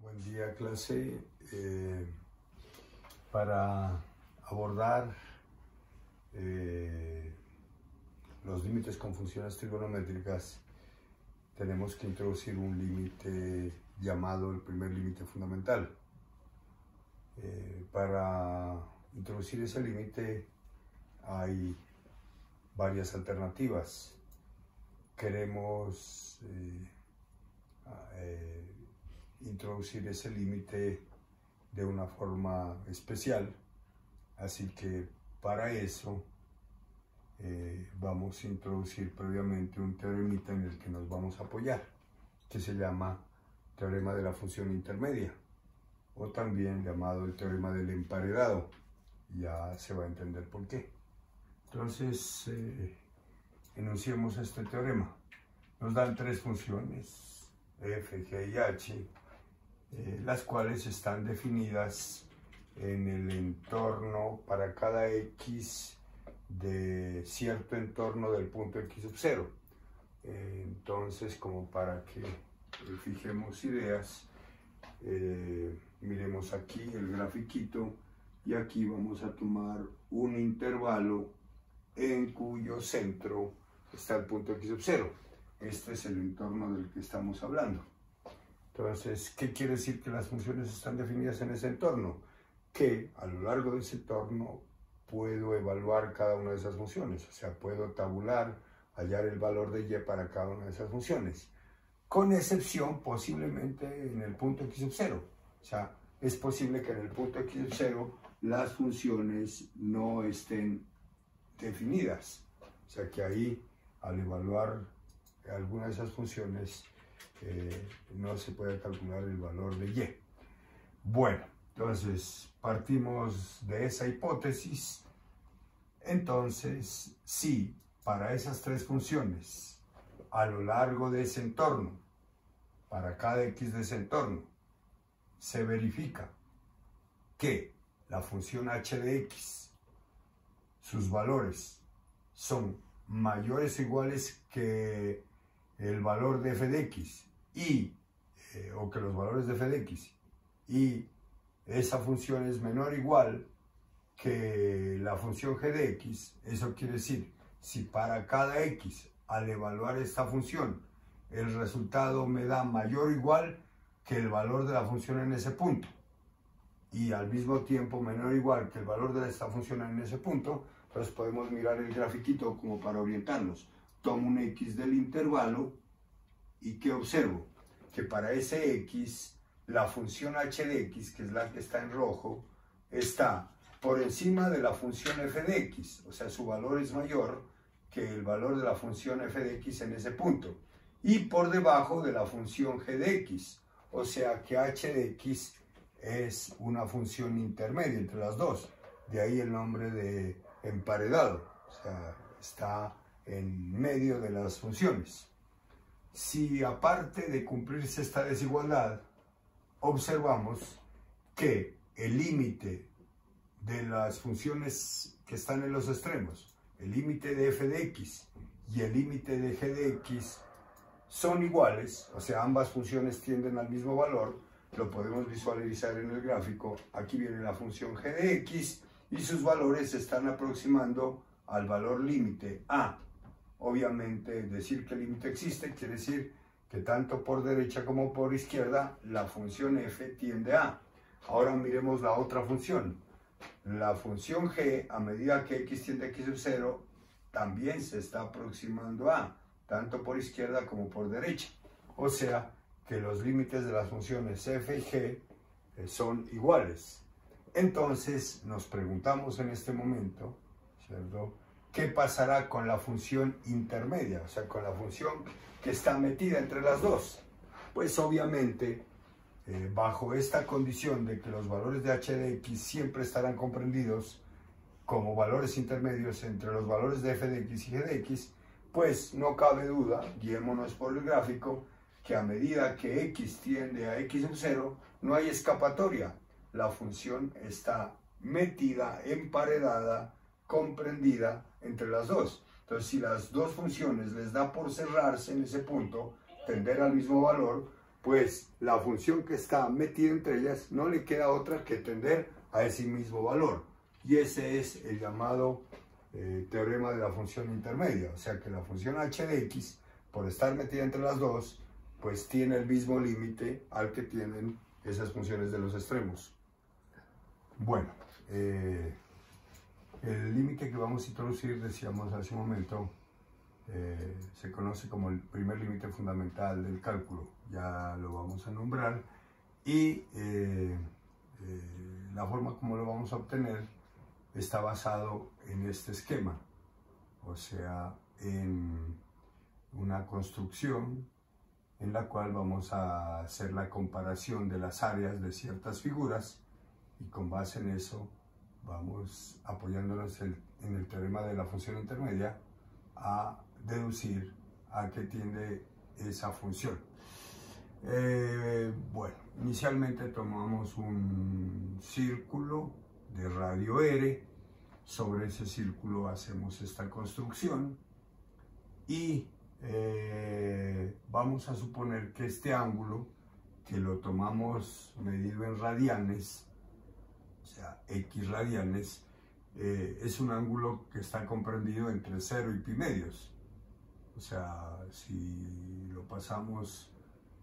Buen día, clase. Para abordar los límites con funciones trigonométricas, tenemos que introducir un límite llamado el primer límite fundamental. Para introducir ese límite hay varias alternativas. Queremos introducir ese límite de una forma especial, así que para eso vamos a introducir previamente un teoremita en el que nos vamos a apoyar, que se llama teorema de la función intermedia, o también llamado el teorema del emparedado. Ya se va a entender por qué. Entonces, enunciemos este teorema. Nos dan tres funciones, f, g y h, las cuales están definidas en el entorno para cada x de cierto entorno del punto x sub 0. Entonces, como para que fijemos ideas, miremos aquí el grafiquito y aquí vamos a tomar un intervalo en cuyo centro está el punto x sub 0. Este es el entorno del que estamos hablando. Entonces, ¿qué quiere decir que las funciones están definidas en ese entorno? Que a lo largo de ese entorno puedo evaluar cada una de esas funciones, o sea, puedo tabular, hallar el valor de y para cada una de esas funciones, con excepción posiblemente en el punto x sub 0. O sea, es posible que en el punto x sub 0 las funciones no estén definidas, o sea que ahí al evaluar alguna de esas funciones no se puede calcular el valor de y. Bueno, entonces partimos de esa hipótesis. Entonces, si para esas tres funciones a lo largo de ese entorno, para cada x de ese entorno, se verifica que la función h de x, sus valores son mayores o iguales que el valor de f de x o que los valores de f de x, y esa función es menor o igual que la función g de x, eso quiere decir, si para cada x al evaluar esta función el resultado me da mayor o igual que el valor de la función en ese punto, y al mismo tiempo menor o igual que el valor de esta función en ese punto, entonces podemos mirar el grafiquito como para orientarnos. Tomo un x del intervalo y ¿qué observo? Que para ese x, la función h de x, que es la que está en rojo, está por encima de la función f de x, o sea, su valor es mayor que el valor de la función f de x en ese punto, y por debajo de la función g de x, o sea que h de x es una función intermedia entre las dos, de ahí el nombre de emparedado, o sea, está en medio de las funciones. Si aparte de cumplirse esta desigualdad, observamos que el límite de las funciones que están en los extremos, el límite de f de x y el límite de g de x son iguales, o sea, ambas funciones tienden al mismo valor, lo podemos visualizar en el gráfico. Aquí viene la función g de x y sus valores se están aproximando al valor límite a. Obviamente, decir que el límite existe quiere decir que tanto por derecha como por izquierda la función f tiende a. Ahora miremos la otra función. La función g, a medida que x tiende a x sub 0, también se está aproximando a, tanto por izquierda como por derecha. O sea que los límites de las funciones f y g son iguales. Entonces nos preguntamos en este momento, ¿cierto?, ¿qué pasará con la función intermedia? O sea, con la función que está metida entre las dos. Pues obviamente, bajo esta condición de que los valores de h de x siempre estarán comprendidos como valores intermedios entre los valores de f de x y g de x, pues no cabe duda, guiémonos por el gráfico, que a medida que x tiende a x sub 0, no hay escapatoria. La función está metida, emparedada, comprendida entre las dos. Entonces, si las dos funciones les da por cerrarse en ese punto, tender al mismo valor, pues la función que está metida entre ellas no le queda otra que tender a ese mismo valor. Y ese es el llamado teorema de la función intermedia. O sea que la función h de x, por estar metida entre las dos, pues tiene el mismo límite al que tienen esas funciones de los extremos. Bueno, el límite que vamos a introducir, decíamos hace un momento, se conoce como el primer límite fundamental del cálculo. Ya lo vamos a nombrar y la forma como lo vamos a obtener está basado en este esquema, o sea, en una construcción en la cual vamos a hacer la comparación de las áreas de ciertas figuras y con base en eso vamos, apoyándonos en el teorema de la función intermedia, a deducir a qué tiende esa función. Bueno, inicialmente tomamos un círculo de radio r, sobre ese círculo hacemos esta construcción y vamos a suponer que este ángulo, que lo tomamos medido en radianes, o sea, x radianes, es un ángulo que está comprendido entre 0 y pi medios. O sea, si lo pasamos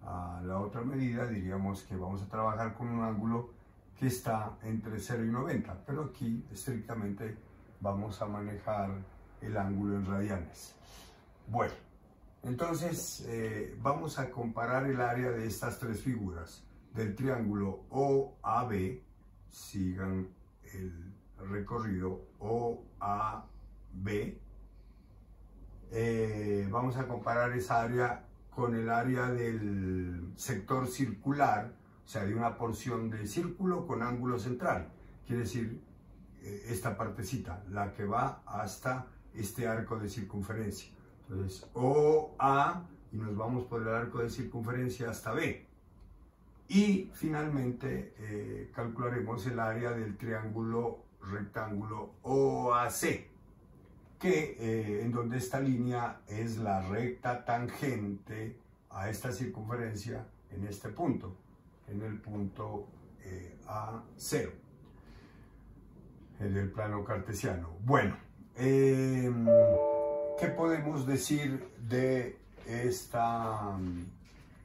a la otra medida, diríamos que vamos a trabajar con un ángulo que está entre 0 y 90, pero aquí estrictamente vamos a manejar el ángulo en radianes. Bueno, entonces vamos a comparar el área de estas tres figuras, del triángulo OAB, sigan el recorrido OAB, vamos a comparar esa área con el área del sector circular, o sea, de una porción de círculo con ángulo central, quiere decir esta partecita, la que va hasta este arco de circunferencia. Entonces, OA, y nos vamos por el arco de circunferencia hasta B. Y finalmente calcularemos el área del triángulo rectángulo OAC, que en donde esta línea es la recta tangente a esta circunferencia en este punto, en el punto A0, del plano cartesiano. Bueno, ¿qué podemos decir de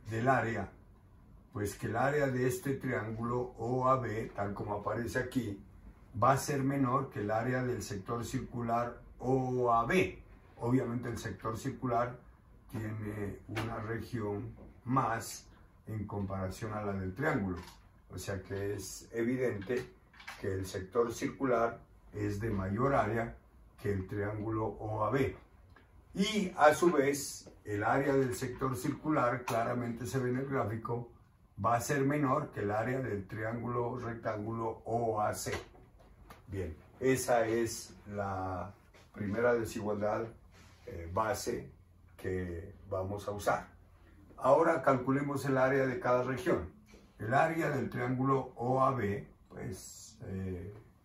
del área? Pues que el área de este triángulo OAB, tal como aparece aquí, va a ser menor que el área del sector circular OAB. Obviamente el sector circular tiene una región más en comparación a la del triángulo. O sea que es evidente que el sector circular es de mayor área que el triángulo OAB. Y a su vez, el área del sector circular, claramente se ve en el gráfico, va a ser menor que el área del triángulo rectángulo OAC. Bien, esa es la primera desigualdad base que vamos a usar. Ahora calculemos el área de cada región. El área del triángulo OAB, pues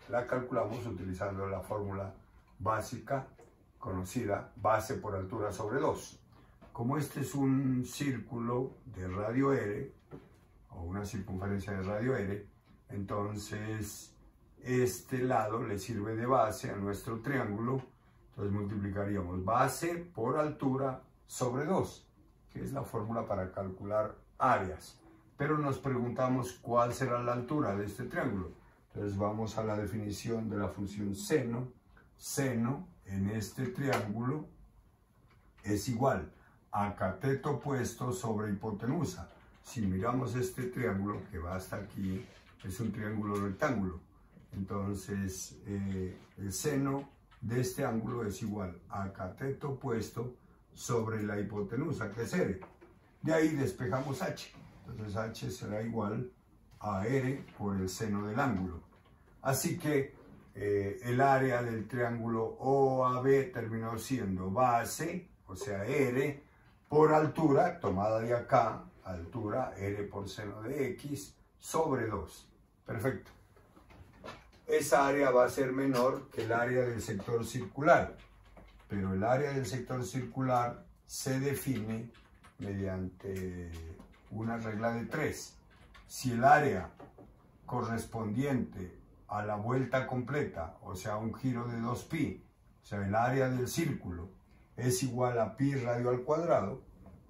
la calculamos utilizando la fórmula básica conocida, base por altura sobre 2. Como este es un círculo de radio r, o una circunferencia de radio r, entonces este lado le sirve de base a nuestro triángulo. Entonces multiplicaríamos base por altura sobre 2, que es la fórmula para calcular áreas. Pero nos preguntamos cuál será la altura de este triángulo. Entonces vamos a la definición de la función seno. Seno en este triángulo es igual a cateto opuesto sobre hipotenusa. Si miramos este triángulo que va hasta aquí, es un triángulo rectángulo. Entonces el seno de este ángulo es igual a cateto opuesto sobre la hipotenusa, que es r. De ahí despejamos h. Entonces h será igual a r por el seno del ángulo. Así que el área del triángulo OAB terminó siendo base, o sea r, por altura, tomada de acá, altura r por seno de x, sobre 2. Perfecto. Esa área va a ser menor que el área del sector circular, pero el área del sector circular se define mediante una regla de 3. Si el área correspondiente a la vuelta completa, o sea, un giro de 2pi, o sea, el área del círculo, es igual a pi radio al cuadrado,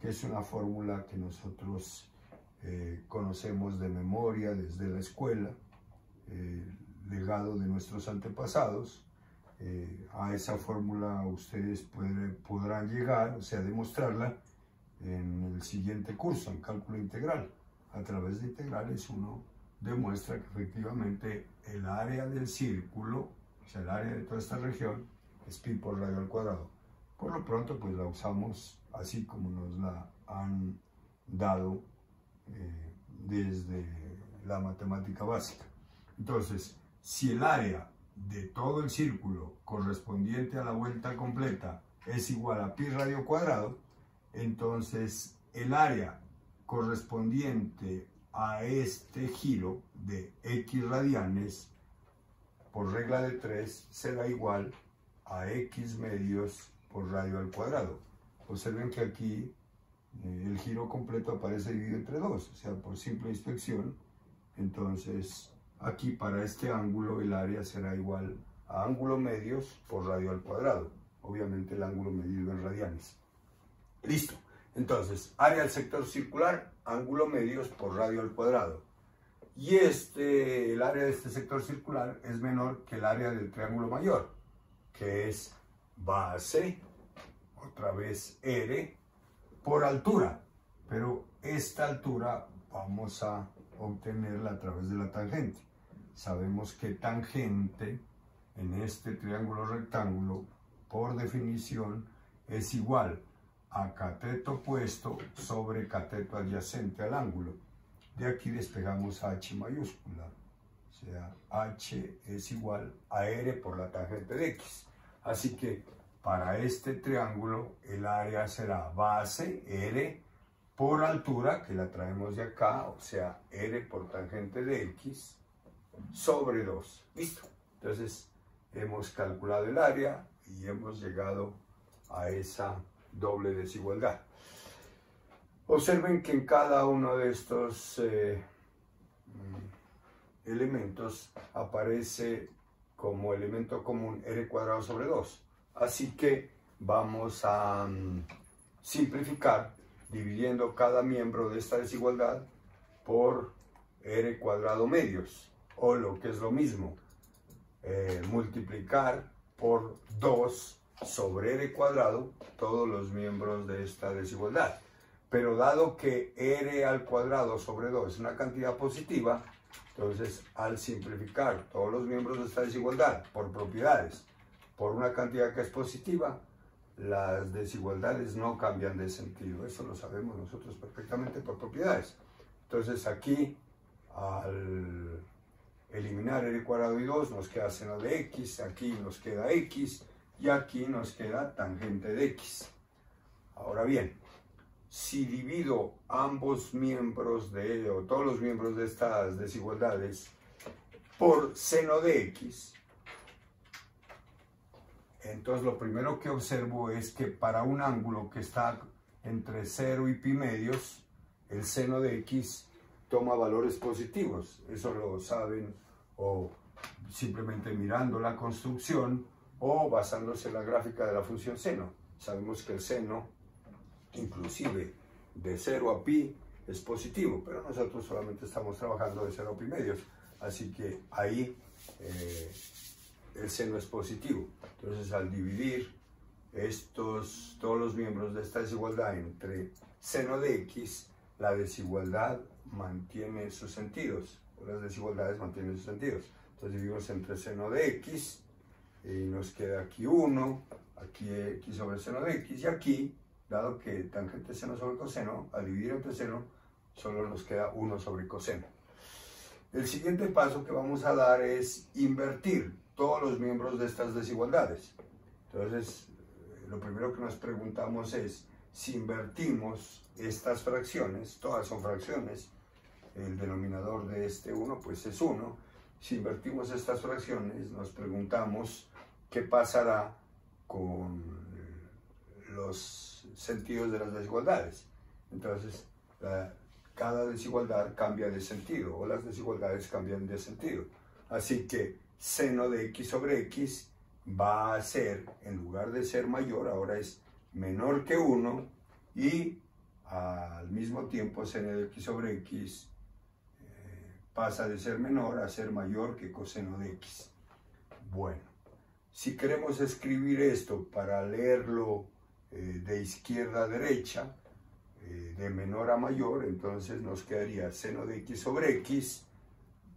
que es una fórmula que nosotros conocemos de memoria desde la escuela, legado de nuestros antepasados. A esa fórmula ustedes podrán llegar, o sea, demostrarla en el siguiente curso, en cálculo integral. A través de integrales uno demuestra que efectivamente el área del círculo, o sea, el área de toda esta región, es pi por radio al cuadrado. Por lo pronto, pues la usamos así como nos la han dado desde la matemática básica. Entonces, si el área de todo el círculo correspondiente a la vuelta completa es igual a pi radio cuadrado, entonces el área correspondiente a este giro de x radianes por regla de 3 será igual a x medios por radio al cuadrado. Observen que aquí el giro completo aparece dividido entre 2, o sea, por simple inspección. Entonces, aquí para este ángulo el área será igual a ángulo medios por radio al cuadrado. Obviamente el ángulo medido en radianes. Listo. Entonces, área del sector circular, ángulo medios por radio al cuadrado. Y el área de este sector circular es menor que el área del triángulo mayor, que es base, otra vez R, por altura. Pero esta altura vamos a obtenerla a través de la tangente. Sabemos que tangente en este triángulo rectángulo, por definición, es igual a cateto opuesto sobre cateto adyacente al ángulo. De aquí despejamos h mayúscula, o sea, h es igual a r por la tangente de x. Así que para este triángulo el área será base r por altura, que la traemos de acá, o sea, r por tangente de x, sobre 2. Listo. Entonces hemos calculado el área y hemos llegado a esa doble desigualdad. Observen que en cada uno de estos elementos aparece como elemento común r cuadrado sobre 2. Así que vamos a simplificar dividiendo cada miembro de esta desigualdad por r cuadrado medios, o lo que es lo mismo, multiplicar por 2 sobre r cuadrado todos los miembros de esta desigualdad. Pero dado que r al cuadrado sobre 2 es una cantidad positiva, entonces al simplificar todos los miembros de esta desigualdad por propiedades por una cantidad que es positiva, las desigualdades no cambian de sentido. Eso lo sabemos nosotros perfectamente por propiedades. Entonces aquí, al eliminar r cuadrado y 2, nos queda seno de x, aquí nos queda x, y aquí nos queda tangente de x. Ahora bien, si divido ambos miembros o todos los miembros de estas desigualdades por seno de x, entonces lo primero que observo es que para un ángulo que está entre 0 y pi medios, el seno de x toma valores positivos. Eso lo saben o simplemente mirando la construcción o basándose en la gráfica de la función seno. Sabemos que el seno, inclusive de 0 a pi, es positivo, pero nosotros solamente estamos trabajando de 0 a pi medios, así que ahí el seno es positivo. Entonces, al dividir todos los miembros de esta desigualdad entre seno de x, la desigualdad mantiene sus sentidos, o las desigualdades mantienen sus sentidos. Entonces dividimos entre seno de x y nos queda aquí 1, aquí x sobre seno de x, y aquí, dado que tangente seno sobre coseno, al dividir entre seno, solo nos queda 1 sobre coseno. El siguiente paso que vamos a dar es invertir todos los miembros de estas desigualdades. Entonces, lo primero que nos preguntamos es, si invertimos estas fracciones, todas son fracciones, el denominador de este 1 pues es 1, si invertimos estas fracciones nos preguntamos qué pasará con los sentidos de las desigualdades. Entonces, cada desigualdad cambia de sentido, o las desigualdades cambian de sentido. Así que seno de x sobre x va a ser, en lugar de ser mayor, ahora es menor que 1, y al mismo tiempo seno de x sobre x pasa de ser menor a ser mayor que coseno de x. Bueno, si queremos escribir esto para leerlo de izquierda a derecha, de menor a mayor, entonces nos quedaría seno de x sobre x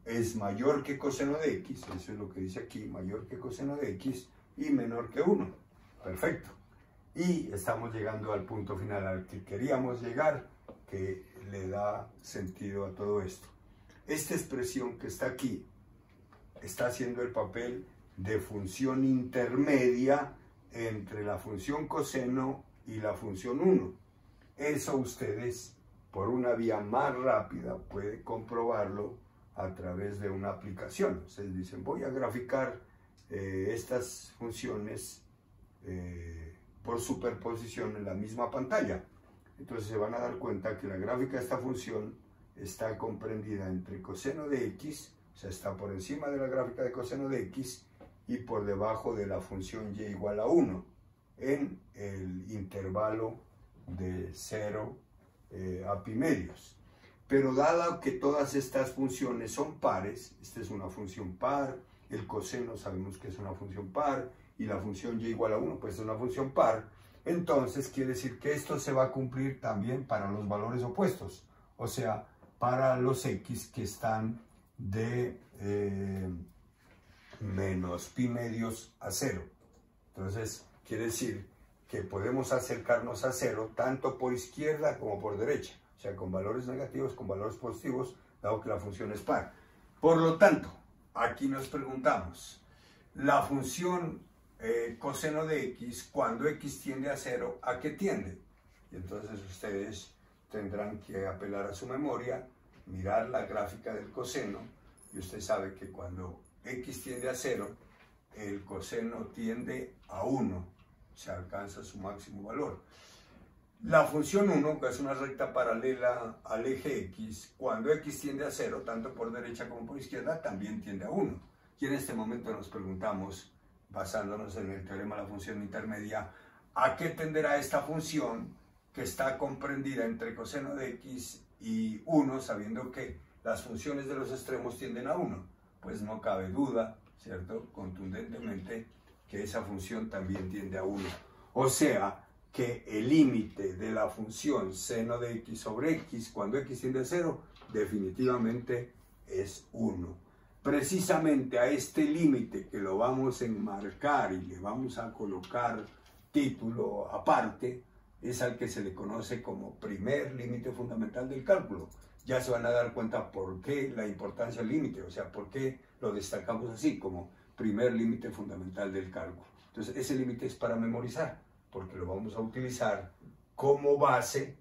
es mayor que coseno de x, eso es lo que dice aquí, mayor que coseno de x y menor que 1. Perfecto. Y estamos llegando al punto final al que queríamos llegar, que le da sentido a todo esto. Esta expresión que está aquí está haciendo el papel de función intermedia entre la función coseno y la función 1. Eso ustedes, por una vía más rápida, pueden comprobarlo a través de una aplicación. Ustedes dicen, voy a graficar estas funciones por superposición en la misma pantalla. Entonces se van a dar cuenta que la gráfica de esta función está comprendida entre coseno de x, o sea, está por encima de la gráfica de coseno de x y por debajo de la función y igual a 1 en el intervalo de 0 a pi medios. Pero dado que todas estas funciones son pares, esta es una función par, el coseno sabemos que es una función par, y la función y igual a 1 pues es una función par, entonces quiere decir que esto se va a cumplir también para los valores opuestos, o sea, para los x que están de menos pi medios a 0. Entonces, quiere decir que podemos acercarnos a 0 tanto por izquierda como por derecha, o sea, con valores negativos, con valores positivos, dado que la función es par. Por lo tanto, aquí nos preguntamos, la función coseno de x, cuando x tiende a 0, ¿a qué tiende? Y entonces ustedes tendrán que apelar a su memoria, mirar la gráfica del coseno, y usted sabe que cuando x tiende a 0, el coseno tiende a 1, se alcanza su máximo valor. La función 1, que es una recta paralela al eje x, cuando x tiende a 0, tanto por derecha como por izquierda, también tiende a 1. Y en este momento nos preguntamos, basándonos en el teorema de la función intermedia, ¿a qué tenderá esta función que está comprendida entre coseno de x y 1, sabiendo que las funciones de los extremos tienden a 1? Pues no cabe duda, ¿cierto?, contundentemente, que esa función también tiende a 1. O sea, que el límite de la función seno de x sobre x, cuando x tiende a 0, definitivamente es 1. Precisamente a este límite, que lo vamos a enmarcar y le vamos a colocar título aparte, es al que se le conoce como primer límite fundamental del cálculo. Ya se van a dar cuenta por qué la importancia del límite, o sea, por qué lo destacamos así, como primer límite fundamental del cálculo. Entonces, ese límite es para memorizar, porque lo vamos a utilizar como base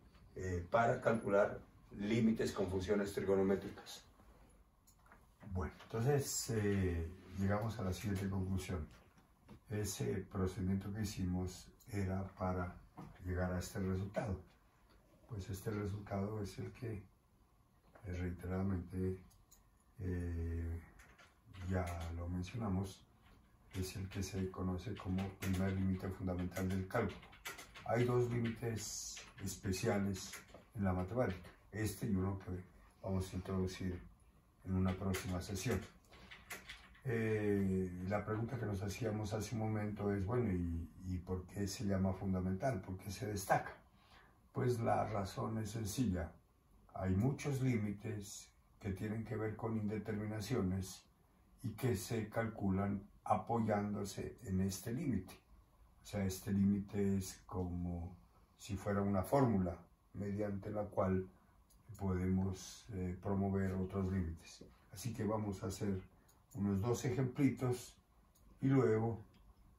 para calcular límites con funciones trigonométricas. Bueno, entonces llegamos a la siguiente conclusión. Ese procedimiento que hicimos era para llegar a este resultado. Pues este resultado es el que reiteradamente ya lo mencionamos, es el que se conoce como primer límite fundamental del cálculo. Hay dos límites especiales en la matemática, este y uno que vamos a introducir en una próxima sesión. La pregunta que nos hacíamos hace un momento es, bueno, ¿y por qué se llama fundamental? ¿Por qué se destaca? Pues la razón es sencilla. Hay muchos límites que tienen que ver con indeterminaciones y que se calculan apoyándose en este límite. O sea, este límite es como si fuera una fórmula mediante la cual podemos promover otros límites. Así que vamos a hacer unos 2 ejemplitos y luego,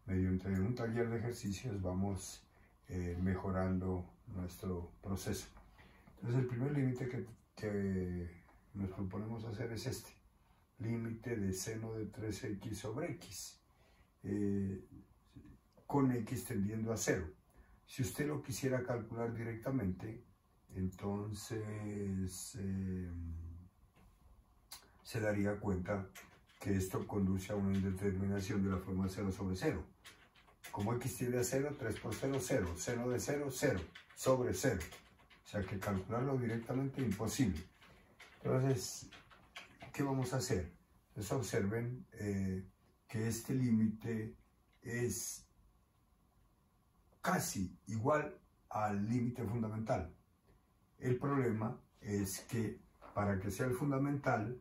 mediante un taller de ejercicios, vamos mejorando nuestro proceso. Entonces, el primer límite que nos proponemos hacer es este, límite de seno de 3x sobre x, con x tendiendo a 0. Si usted lo quisiera calcular directamente, entonces se daría cuenta que esto conduce a una indeterminación de la forma 0 sobre 0. Como x tiende a 0, 3 por 0, 0. Seno de 0, 0. Sobre 0. O sea que calcularlo directamente es imposible. Entonces, ¿qué vamos a hacer? Entonces observen que este límite es casi igual al límite fundamental. El problema es que para que sea el fundamental,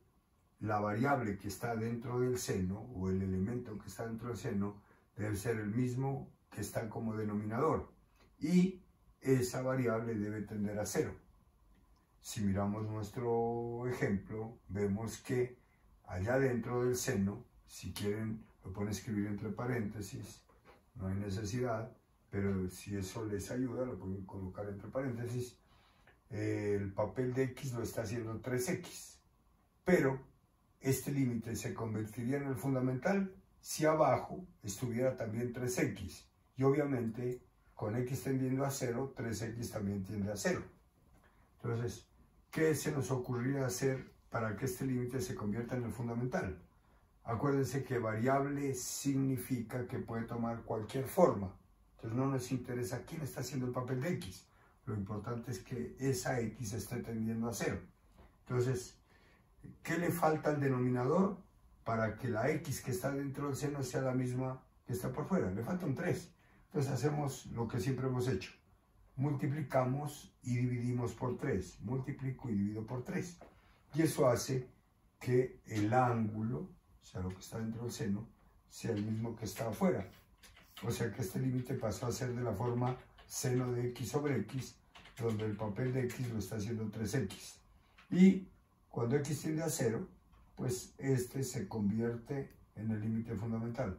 la variable que está dentro del seno, o el elemento que está dentro del seno, debe ser el mismo que está como denominador. Y esa variable debe tender a 0. Si miramos nuestro ejemplo, vemos que allá dentro del seno, si quieren, lo pueden escribir entre paréntesis, no hay necesidad, pero si eso les ayuda, lo pueden colocar entre paréntesis. El papel de x lo está haciendo 3x, pero este límite se convertiría en el fundamental si abajo estuviera también 3x, y obviamente con x tendiendo a 0, 3x también tiende a 0. Entonces, ¿qué se nos ocurriría hacer para que este límite se convierta en el fundamental? Acuérdense que variable significa que puede tomar cualquier forma. Entonces no nos interesa quién está haciendo el papel de x. Lo importante es que esa x esté tendiendo a 0. Entonces, ¿qué le falta al denominador para que la x que está dentro del seno sea la misma que está por fuera? Le falta un 3. Entonces hacemos lo que siempre hemos hecho. Multiplicamos y dividimos por 3. Multiplico y divido por 3. Y eso hace que el ángulo, o sea, lo que está dentro del seno, sea el mismo que está afuera. O sea que este límite pasó a ser de la forma seno de x sobre x, donde el papel de x lo está haciendo 3x. Y cuando x tiende a 0, pues este se convierte en el límite fundamental.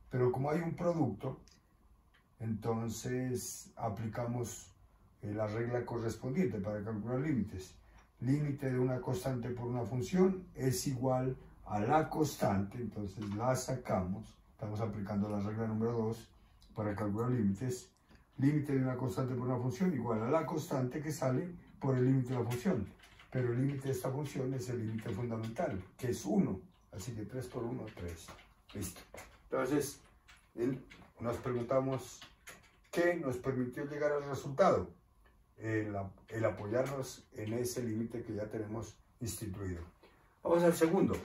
Pero como hay un producto, entonces aplicamos la regla correspondiente para calcular límites. Límite de una constante por una función es igual a la constante, entonces la sacamos. Estamos aplicando la regla número 2 para calcular límites. Límite de una constante por una función igual a la constante que sale por el límite de la función. Pero el límite de esta función es el límite fundamental, que es 1. Así que 3 por 1, 3. Listo. Entonces, nos preguntamos qué nos permitió llegar al resultado. El apoyarnos en ese límite que ya tenemos instituido. Vamos al segundo.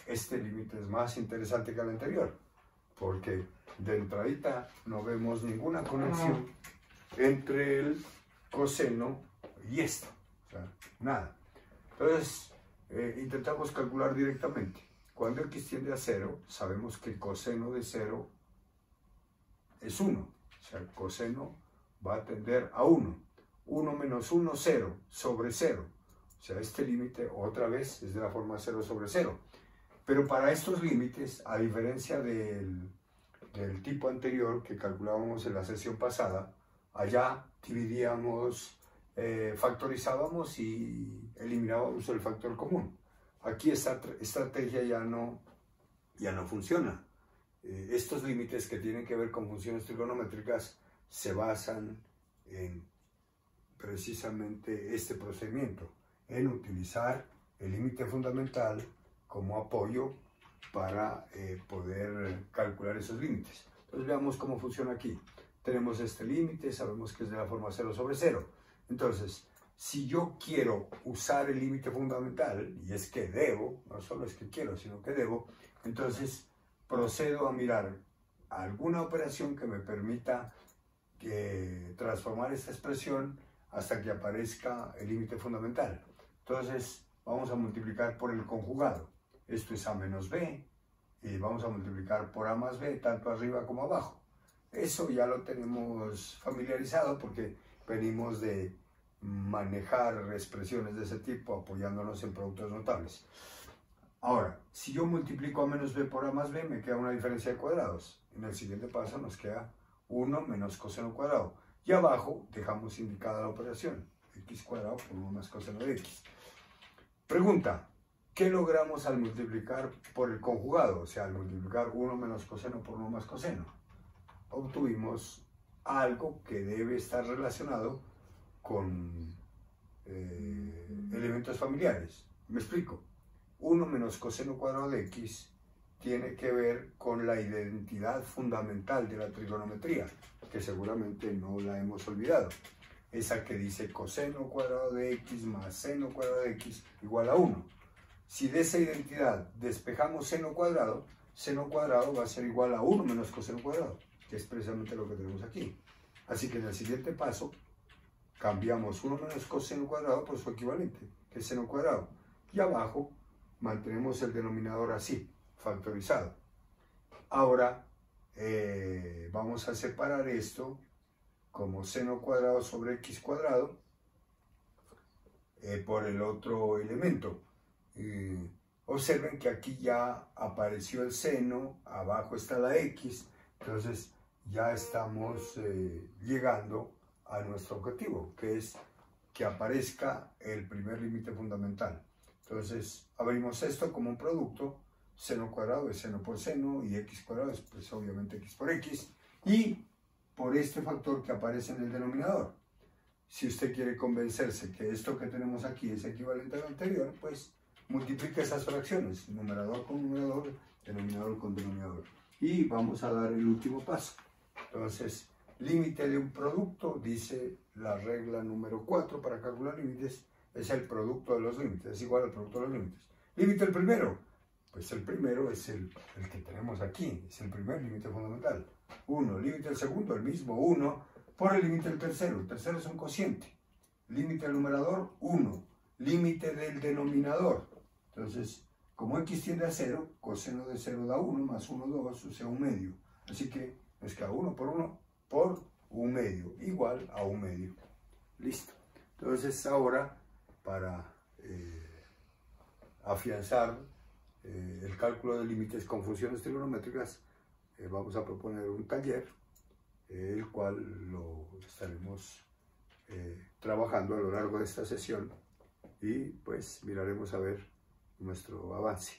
Este límite es más interesante que el anterior, porque de entradita no vemos ninguna conexión entre el coseno y esto. O sea, nada. Entonces, intentamos calcular directamente. Cuando x tiende a 0, sabemos que el coseno de 0 es 1. O sea, el coseno va a tender a 1. 1 menos 1, 0, sobre 0. O sea, este límite, otra vez, es de la forma 0 sobre 0. Pero para estos límites, a diferencia del tipo anterior que calculábamos en la sesión pasada, allá dividíamos, factorizábamos y eliminábamos el factor común. Aquí esta estrategia ya no funciona. Estos límites que tienen que ver con funciones trigonométricas se basan en precisamente este procedimiento, en utilizar el límite fundamental como apoyo para poder calcular esos límites. Entonces veamos cómo funciona aquí. Tenemos este límite, sabemos que es de la forma 0 sobre 0. Entonces, si yo quiero usar el límite fundamental, y es que debo, no solo es que quiero, sino que debo, entonces procedo a mirar alguna operación que me permita transformar esta expresión hasta que aparezca el límite fundamental. Entonces vamos a multiplicar por el conjugado. Esto es a menos b, y vamos a multiplicar por a más b, tanto arriba como abajo. Eso ya lo tenemos familiarizado porque venimos de manejar expresiones de ese tipo apoyándonos en productos notables. Ahora, si yo multiplico a menos b por a más b, me queda una diferencia de cuadrados. En el siguiente paso nos queda 1 menos coseno cuadrado. Y abajo dejamos indicada la operación, x cuadrado por 1 más coseno de x. Pregunta, ¿qué logramos al multiplicar por el conjugado? O sea, al multiplicar 1 menos coseno por 1 más coseno. Obtuvimos algo que debe estar relacionado con elementos familiares. Me explico. 1 menos coseno cuadrado de x tiene que ver con la identidad fundamental de la trigonometría, que seguramente no la hemos olvidado. Esa que dice coseno cuadrado de x más seno cuadrado de x igual a 1. Si de esa identidad despejamos seno cuadrado va a ser igual a 1 menos coseno cuadrado, que es precisamente lo que tenemos aquí. Así que en el siguiente paso cambiamos 1 menos coseno cuadrado por su equivalente, que es seno cuadrado. Y abajo mantenemos el denominador así, factorizado. Ahora vamos a separar esto como seno cuadrado sobre x cuadrado por el otro elemento. Observen que aquí ya apareció el seno, abajo está la x, entonces ya estamos llegando a nuestro objetivo, que es que aparezca el primer límite fundamental. Entonces abrimos esto como un producto, seno cuadrado es seno por seno y x cuadrado es pues obviamente x por x, y por este factor que aparece en el denominador. Si usted quiere convencerse que esto que tenemos aquí es equivalente al anterior, pues multiplica esas fracciones, numerador con numerador, denominador con denominador. Y vamos a dar el último paso. Entonces, límite de un producto, dice la regla número 4 para calcular límites, es el producto de los límites, es igual al producto de los límites. Límite el primero, pues el primero es el que tenemos aquí, es el primer límite fundamental. 1, límite el segundo, el mismo 1, por el límite del tercero. El tercero es un cociente. Límite del numerador, 1. Límite del denominador. Entonces, como x tiende a 0, coseno de 0 da 1, más 1, 2, o sea, 1 medio. Así que nos queda 1 por 1 por 1 medio, igual a 1 medio. Listo. Entonces, ahora, para afianzar el cálculo de límites con funciones trigonométricas, vamos a proponer un taller, el cual lo estaremos trabajando a lo largo de esta sesión y pues miraremos a ver nuestro avance.